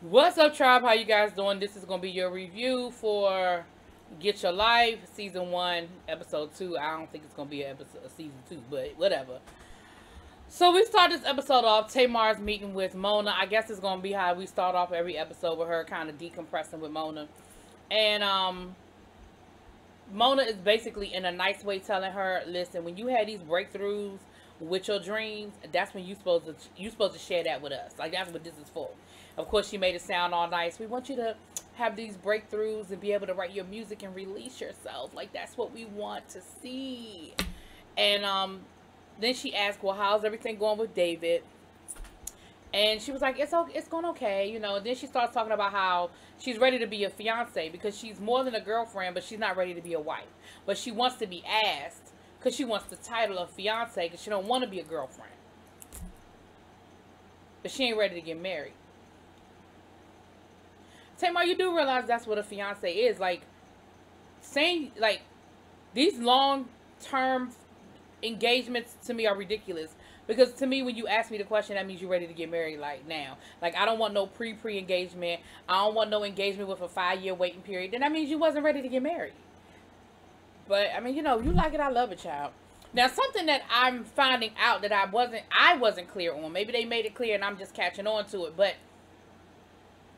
What's up, tribe? How you guys doing? This is gonna be your review for Get Your Life season 1 episode 2. I don't think it's gonna be a season 2, but whatever. So we start this episode off. Tamar's meeting with Mona. I guess it's gonna be how we start off every episode with her kind of decompressing with Mona, and Mona is basically in a nice way telling her, listen, when you had these breakthroughs with your dreams, that's when you supposed to share that with us. Like, that's what this is for. Of course, she made it sound all nice. We want you to have these breakthroughs and be able to write your music and release yourself. Like, that's what we want to see. And then she asked, well, how's everything going with David? And she was like, it's going okay, you know. And then she starts talking about how she's ready to be a fiance because she's more than a girlfriend, but she's not ready to be a wife. But she wants to be asked because she wants the title of fiance because she don't want to be a girlfriend. But she ain't ready to get married. Tamar, you do realize that's what a fiance is. Like, saying, like, these long-term engagements to me are ridiculous. Because to me, when you ask me the question, that means you're ready to get married, like, now. Like, I don't want no pre-engagement. I don't want no engagement with a 5-year waiting period. Then that means you wasn't ready to get married. But, I mean, you know, you like it, I love it, child. Now, something that I'm finding out that I wasn't clear on. Maybe they made it clear and I'm just catching on to it. But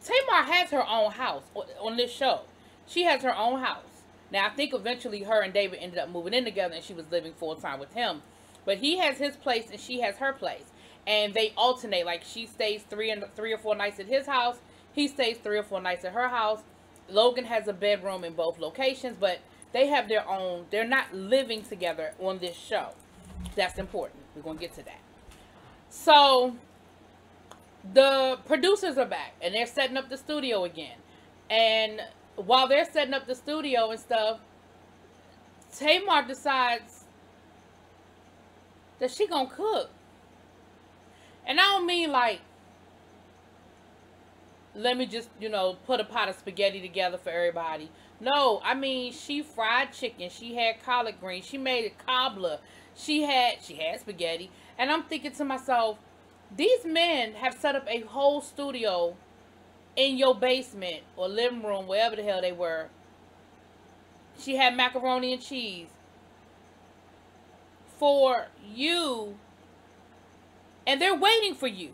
Tamar has her own house on this show. She has her own house. Now, I think eventually her and David ended up moving in together and she was living full-time with him. But he has his place and she has her place. And they alternate. Like, she stays 3 or 4 nights at his house. He stays 3 or 4 nights at her house. Logan has a bedroom in both locations. But they have their own. They're not living together on this show. That's important. We're going to get to that. So the producers are back and they're setting up the studio again. And while they're setting up the studio and stuff, Tamar decides that she gonna cook. And I don't mean like, let me just, you know, put a pot of spaghetti together for everybody. No, I mean, she fried chicken. She had collard greens. She made a cobbler. She had spaghetti. And I'm thinking to myself, these men have set up a whole studio in your basement or living room, wherever the hell they were. She had macaroni and cheese for you, and they're waiting for you.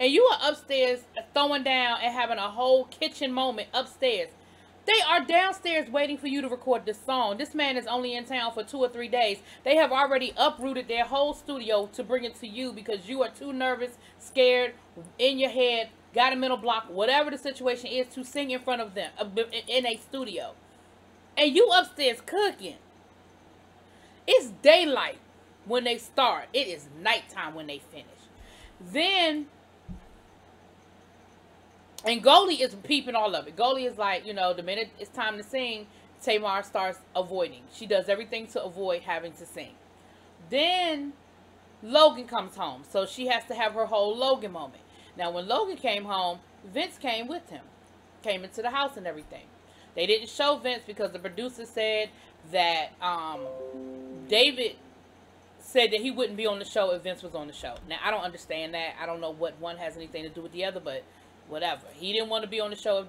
And you are upstairs throwing down and having a whole kitchen moment upstairs. They are downstairs waiting for you to record this song. This man is only in town for 2 or 3 days. They have already uprooted their whole studio to bring it to you because you are too nervous, scared, in your head, got a mental block, whatever the situation is, to sing in front of them in a studio. And you upstairs cooking. It's daylight when they start. It is nighttime when they finish. Then, and Goldie is peeping all of it. Goldie is like, you know, the minute it's time to sing, Tamar starts avoiding. She does everything to avoid having to sing. Then Logan comes home. So she has to have her whole Logan moment. Now, when Logan came home, Vince came with him. Came into the house and everything. They didn't show Vince because the producer said that David said that he wouldn't be on the show if Vince was on the show. Now, I don't understand that. I don't know what one has anything to do with the other, but whatever. He didn't want to be on the show if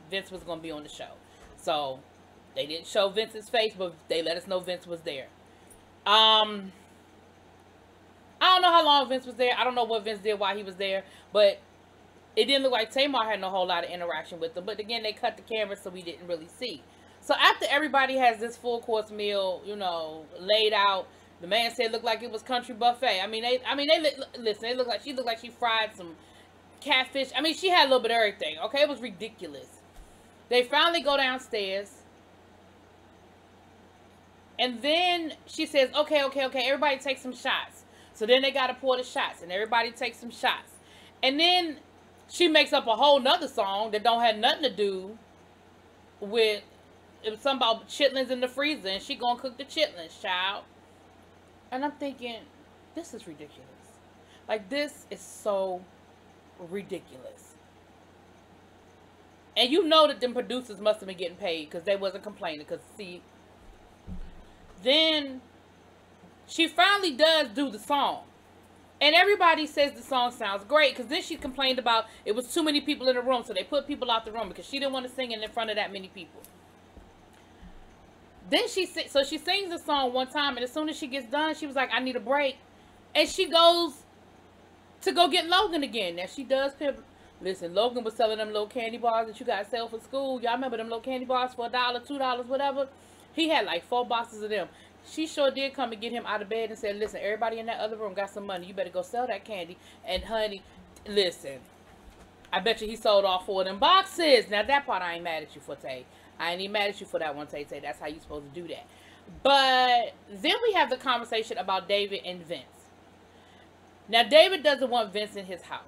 Vince was going to be on the show. So, they didn't show Vince's face, but they let us know Vince was there. I don't know how long Vince was there. I don't know what Vince did while he was there, but it didn't look like Tamar had a whole lot of interaction with them. But again, they cut the camera, so we didn't really see. So after everybody has this full course meal, you know, laid out, the man said it looked like it was country buffet. Listen, they looked like she fried some catfish. I mean, she had a little bit of everything. Okay, it was ridiculous. They finally go downstairs. And then she says, okay, everybody take some shots. So then they got to pour the shots, and everybody takes some shots. And then she makes up a whole nother song that don't have nothing to do with, it was something about chitlins in the freezer, and she gonna cook the chitlins, child. And I'm thinking, this is ridiculous. Like, this is so ridiculous. And you know that them producers must have been getting paid because they wasn't complaining. Because, see, then she finally does do the song. And everybody says the song sounds great, because then she complained about it was too many people in the room, so they put people out the room because she didn't want to sing it in front of that many people. Then she sings the song one time, and as soon as she gets done, she was like, I need a break. And she goes to go get Logan again. Now, she does pimp. Listen, Logan was selling them little candy bars that you got to sell for school. Y'all remember them little candy bars for $1, $2, whatever? He had like 4 boxes of them. She sure did come and get him out of bed and said, listen, everybody in that other room got some money. You better go sell that candy. And honey, listen, I bet you he sold all 4 of them boxes. Now, that part I ain't mad at you for, Tay. I ain't even mad at you for that one, Tay. That's how you supposed to do that. But then we have the conversation about David and Vince. Now, David doesn't want Vince in his house.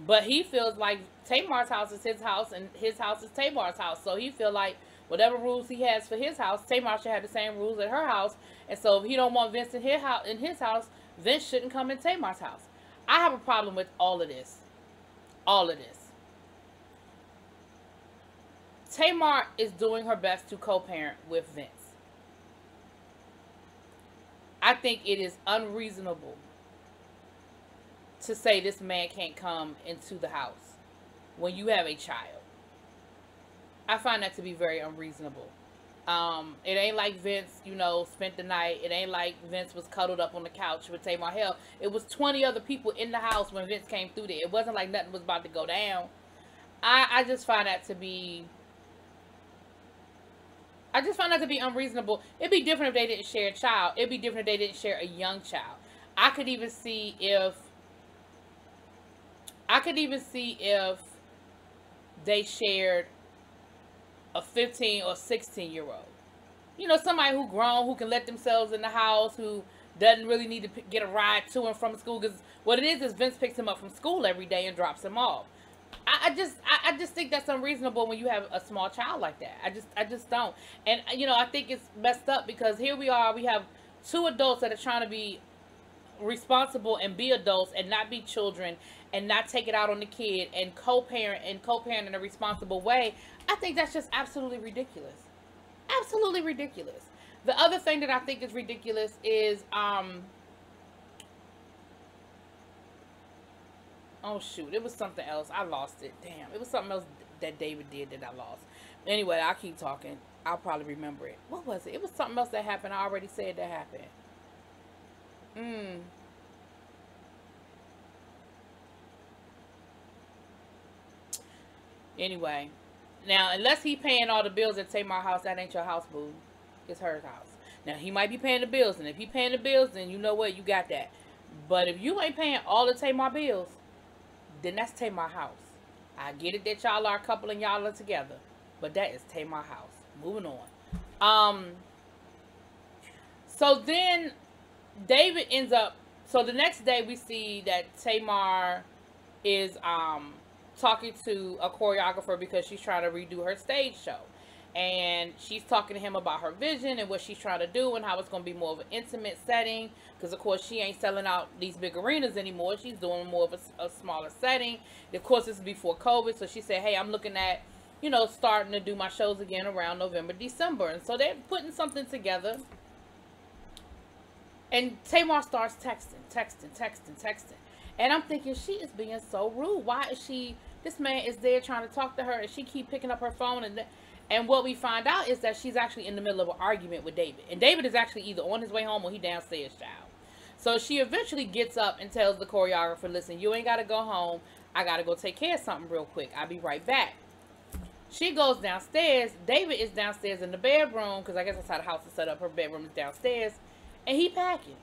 But he feels like Tamar's house is his house and his house is Tamar's house. So he feels like whatever rules he has for his house, Tamar should have the same rules at her house. And so if he don't want Vince in his house, Vince shouldn't come in Tamar's house. I have a problem with all of this. All of this. Tamar is doing her best to co-parent with Vince. I think it is unreasonable to say this man can't come into the house when you have a child. I find that to be very unreasonable. It ain't like Vince, spent the night. It ain't like Vince was cuddled up on the couch with Tamar. Hell, it was 20 other people in the house when Vince came through there. It wasn't like nothing was about to go down. I just find that to be... I just find that to be unreasonable. It'd be different if they didn't share a child. It'd be different if they didn't share a young child. I could even see if they shared a 15 or 16-year-old. Somebody who grown, who can let themselves in the house, who doesn't really need to get a ride to and from school. Because what it is Vince picks him up from school every day and drops him off. I just think that's unreasonable when you have a small child like that. I just don't. And, I think it's messed up because here we are. We have 2 adults that are trying to be responsible and be adults and not be children and not take it out on the kid and co-parent in a responsible way. I think that's just absolutely ridiculous. Absolutely ridiculous. The other thing that I think is ridiculous is, oh shoot, it was something else. I lost it. Damn, it was something else that David did that I lost. Anyway, I'll keep talking. I'll probably remember it. What was it? It was something else that happened. I already said that happened. Anyway, now unless he paying all the bills at Tamar's house, that ain't your house, boo. It's her house. Now he might be paying the bills, and if he paying the bills, then you know what, you got that. But if you ain't paying all the Tamar bills, then that's Tamar's house. I get it that y'all are a couple and y'all are together, but that is Tamar's house. Moving on. So then David ends up, so the next day we see that Tamar is talking to a choreographer because she's trying to redo her stage show. And she's talking to him about her vision and what she's trying to do and how it's going to be more of an intimate setting. Because, of course, she ain't selling out these big arenas anymore. She's doing more of a smaller setting. Of course, this is before COVID. So she said, hey, I'm looking at, starting to do my shows again around November, December. And so they're putting something together. And Tamar starts texting. And I'm thinking, she is being so rude. Why is she, this man is there trying to talk to her and she keep picking up her phone. And what we find out is that she's actually in the middle of an argument with David. And David is actually either on his way home or he downstairs, child. So she eventually gets up and tells the choreographer, listen, you ain't got to go home. I got to go take care of something real quick. I'll be right back. She goes downstairs. David is downstairs in the bedroom because I guess that's how the house is set up. Her bedroom is downstairs. And he packing.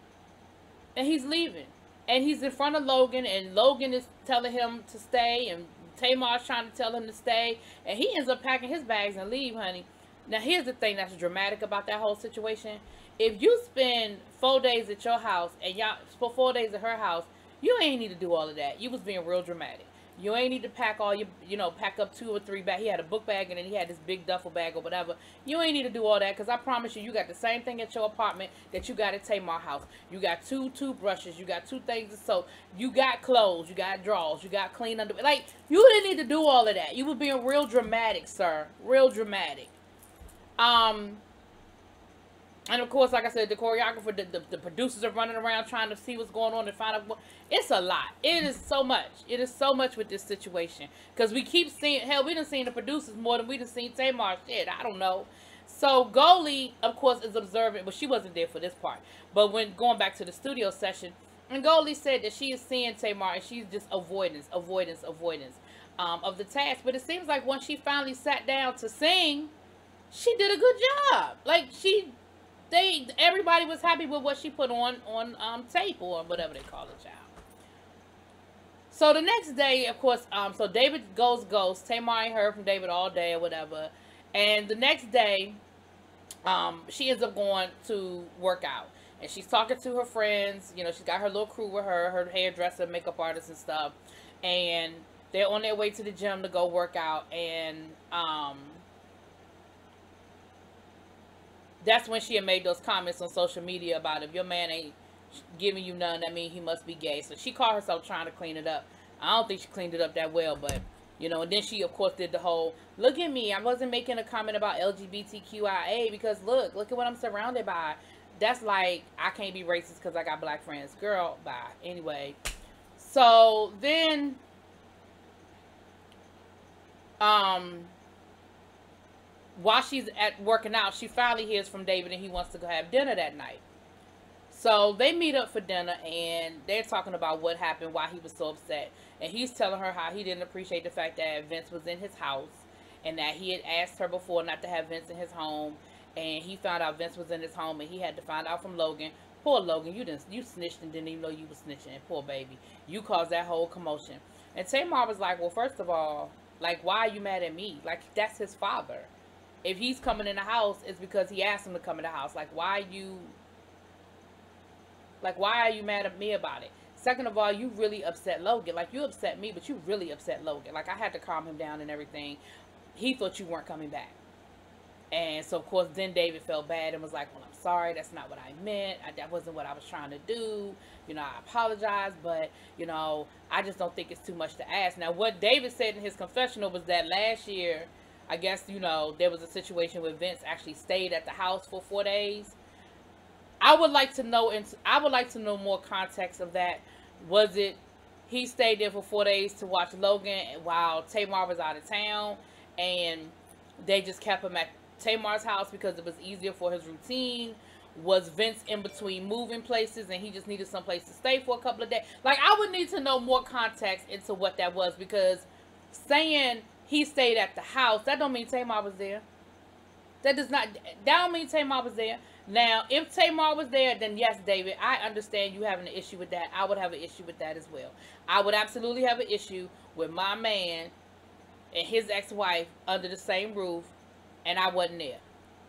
And he's leaving. And he's in front of Logan. And Logan is telling him to stay. And Tamar's trying to tell him to stay. And he ends up packing his bags and leave, honey. Now, here's the thing that's dramatic about that whole situation. If you spend 4 days at your house and y'all spend 4 days at her house, you ain't need to do all of that. You was being real dramatic. You ain't need to pack all your, pack up 2 or 3 bags. He had a book bag and then he had this big duffel bag or whatever. You ain't need to do all that because I promise you, you got the same thing at your apartment that you got at Tamar's house. You got 2 toothbrushes. You got 2 things of soap. You got clothes. You got drawers. You got clean underwear. Like, you didn't need to do all of that. You were being real dramatic, sir. Real dramatic. And of course, like I said, the choreographer, the producers are running around trying to see what's going on and find out what. It's a lot. It is so much. It is so much with this situation. Because we keep seeing, hell, we done seen the producers more than we done seen Tamar. Shit, I don't know. So Goldie, of course, is observant, but she wasn't there for this part. But when going back to the studio session, and Goldie said that she is seeing Tamar and she's just avoidance of the task. But it seems like once she finally sat down to sing, she did a good job. Like everybody was happy with what she put on tape or whatever they call it, child. So the next day, of course, so David goes ghost. Tamar ain't heard from David all day or whatever. And the next day, she ends up going to work out. And she's talking to her friends. You know, she's got her little crew with her hairdresser, makeup artist and stuff. And they're on their way to the gym to go work out. And that's when she had made those comments on social media about if your man ain't giving you none, that means he must be gay. So she caught herself trying to clean it up. I don't think she cleaned it up that well, but, you know, and then she, of course, did the whole, look at me, I wasn't making a comment about LGBTQIA because look at what I'm surrounded by. That's like, I can't be racist because I got black friends. Girl, bye. Anyway, so then, while she's at working out, she finally hears from David and he wants to go have dinner that night. So they meet up for dinner and they're talking about what happened, why he was so upset. And he's telling her how he didn't appreciate the fact that Vince was in his house and that he had asked her before not to have Vince in his home. And he found out Vince was in his home and he had to find out from Logan. Poor Logan, you snitched and didn't even know you were snitching. Poor baby. You caused that whole commotion. And Tamar was like, well, first of all, like, why are you mad at me? Like, that's his father. If he's coming in the house, it's because he asked him to come in the house. Like, why are you mad at me about it? Second of all, you really upset Logan. Like, you upset me, but you really upset Logan. Like, I had to calm him down and everything. He thought you weren't coming back. And so, of course, then David felt bad and was like, well, I'm sorry. That's not what I meant. That wasn't what I was trying to do. You know, I apologize. But, you know, I just don't think it's too much to ask. Now, what David said in his confessional was that last year, I guess, you know, there was a situation where Vince actually stayed at the house for 4 days. I would like to know more context of that. Was it he stayed there for 4 days to watch Logan while Tamar was out of town and they just kept him at Tamar's house because it was easier for his routine? Was Vince in between moving places and he just needed some place to stay for a couple of days? Like, I would need to know more context into what that was, because saying he stayed at the house, that don't mean Tamar was there. That don't mean Tamar was there. Now, if Tamar was there, then yes, David, I understand you having an issue with that. I would have an issue with that as well. I would absolutely have an issue with my man and his ex-wife under the same roof, and I wasn't there.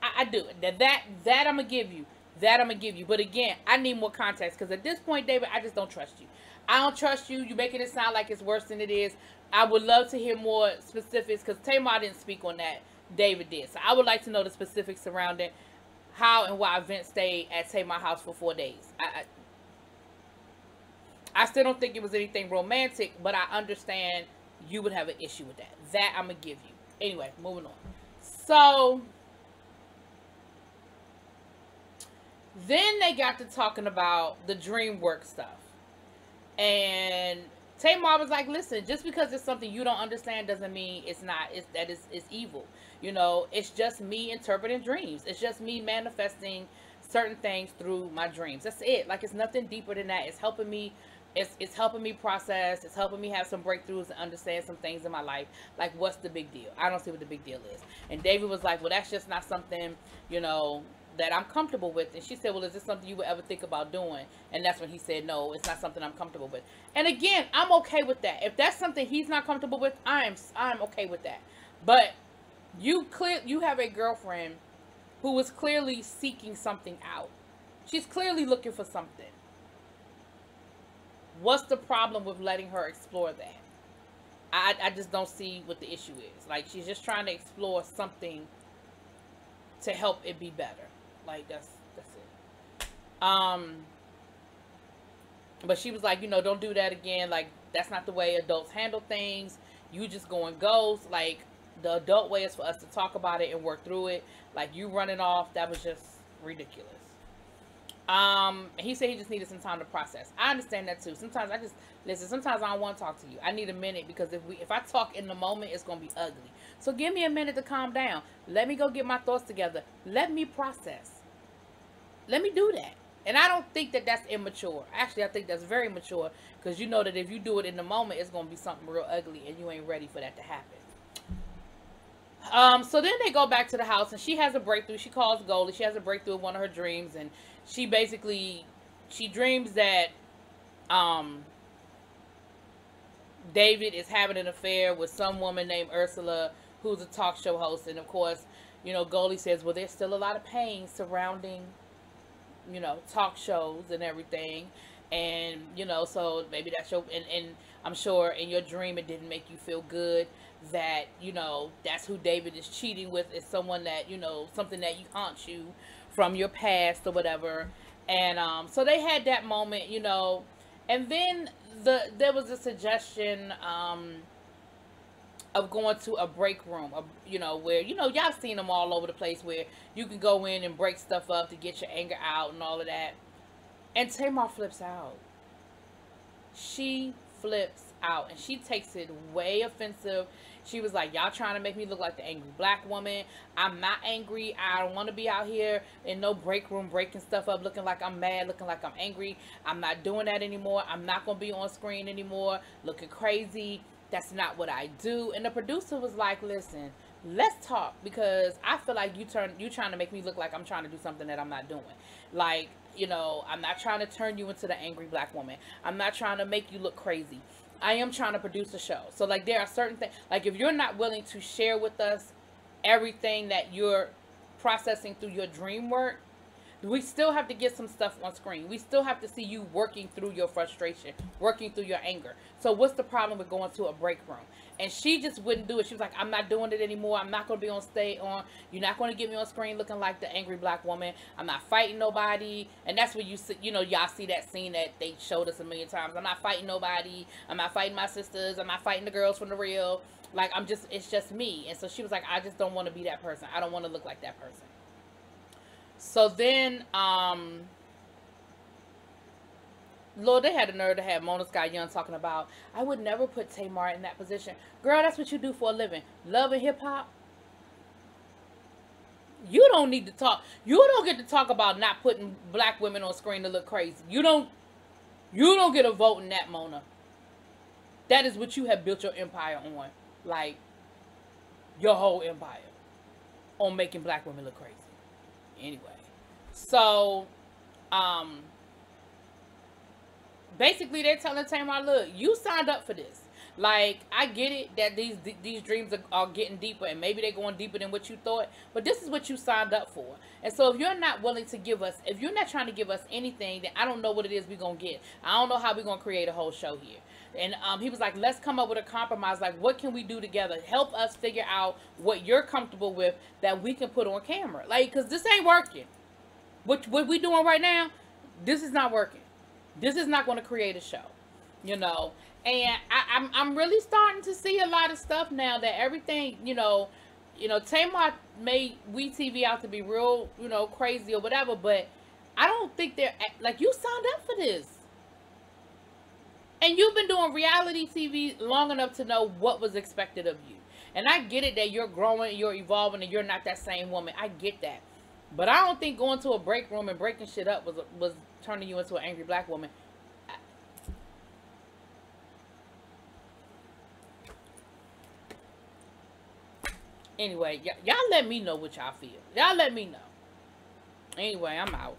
I do. That I'm going to give you. That I'm going to give you. But again, I need more context, because at this point, David, I just don't trust you. I don't trust you. You're making it sound like it's worse than it is. I would love to hear more specifics, because Tamar didn't speak on that. David did. So I would like to know the specifics surrounding how and why Vince stayed at Tamar's house for 4 days. I still don't think it was anything romantic, but I understand you would have an issue with that. That I'm going to give you. Anyway, moving on. So then they got to talking about the dream work stuff. And Tamar was like, listen, just because it's something you don't understand doesn't mean it's evil. You know, it's just me interpreting dreams. It's just me manifesting certain things through my dreams. That's it. Like, it's nothing deeper than that. It's helping me. It's helping me process. It's helping me have some breakthroughs and understand some things in my life. Like, what's the big deal? I don't see what the big deal is. And David was like, well, that's just not something, you know, that I'm comfortable with. And she said, well, is this something you would ever think about doing? And that's when he said, no, it's not something I'm comfortable with. And again, I'm okay with that. If that's something he's not comfortable with, I'm okay with that. But you have a girlfriend who is clearly seeking something out. She's clearly looking for something. What's the problem with letting her explore that? I just don't see what the issue is. Like, she's just trying to explore something to help it be better. Like, that's it. But she was like, you know, don't do that again. Like, that's not the way adults handle things. You just going ghost. Like, the adult way is for us to talk about it and work through it. Like, you running off, that was just ridiculous. He said he just needed some time to process. I understand that too. Sometimes sometimes I don't want to talk to you. I need a minute, because if I talk in the moment, it's going to be ugly. So give me a minute to calm down. Let me go get my thoughts together. Let me process. Let me do that. And I don't think that that's immature. Actually, I think that's very mature, because you know that if you do it in the moment, it's going to be something real ugly, and you ain't ready for that to happen. So then they go back to the house, and she has a breakthrough. She calls Goldie. She has a breakthrough of one of her dreams, and she dreams that David is having an affair with some woman named Ursula, who's a talk show host. And of course, you know, Goldie says, well, there's still a lot of pain surrounding, you know, talk shows and everything. And, you know, so maybe that's your, and I'm sure in your dream it didn't make you feel good that, you know, that's who David is cheating with, is someone that, you know, something that haunts you from your past or whatever. And so they had that moment, you know, and then there was a suggestion of going to a break room, you know, where, you know, y'all seen them all over the place, where you can go in and break stuff up to get your anger out and all of that. And Tamar flips out. She flips out, and she takes it way offensive. She was like, y'all trying to make me look like the angry black woman. I'm not angry. I don't want to be out here in no break room breaking stuff up, looking like I'm mad, looking like I'm angry. I'm not doing that anymore. I'm not going to be on screen anymore looking crazy. That's not what I do. And the producer was like, listen, let's talk, because I feel like you trying to make me look like I'm trying to do something that I'm not doing. Like, you know, I'm not trying to turn you into the angry black woman. I'm not trying to make you look crazy. I am trying to produce a show. So, like, there are certain things, like, if you're not willing to share with us everything that you're processing through your dream work, we still have to get some stuff on screen. We still have to see you working through your frustration, working through your anger. So what's the problem with going to a break room? And she just wouldn't do it. She was like, I'm not doing it anymore. I'm not going to be on stage. You're not going to get me on screen looking like the angry black woman. I'm not fighting nobody. And that's where you know, y'all see that scene that they showed us a million times. I'm not fighting nobody. I'm not fighting my sisters. I'm not fighting the girls from the real. Like, it's just me. And so she was like, I just don't want to be that person. I don't want to look like that person. So then, Lord, they had the nerve to have Mona Scott Young talking about, I would never put Tamar in that position. Girl, that's what you do for a living. Love and hip hop. You don't need to talk. You don't get to talk about not putting black women on screen to look crazy. You don't get a vote in that, Mona. That is what you have built your empire on. Like, your whole empire. On making black women look crazy. Anyway. So, basically they're telling Tamar, look, you signed up for this. Like, I get it that these dreams are getting deeper, and maybe they're going deeper than what you thought, but this is what you signed up for. And so if you're not willing to give us, if you're not trying to give us anything, then I don't know what it is we're going to get. I don't know how we're going to create a whole show here. And he was like, let's come up with a compromise. Like, what can we do together? Help us figure out what you're comfortable with that we can put on camera. Like, because this ain't working. What we doing right now, this is not working. This is not going to create a show, you know. And I'm really starting to see a lot of stuff now that everything, you know, Tamar made ReallyTV out to be real, you know, crazy or whatever. But I don't think they're, like, you signed up for this. And you've been doing reality TV long enough to know what was expected of you. And I get it that you're growing, you're evolving, and you're not that same woman. I get that. But I don't think going to a break room and breaking shit up was turning you into an angry black woman. Anyway, y'all let me know what y'all feel. Y'all let me know. Anyway, I'm out.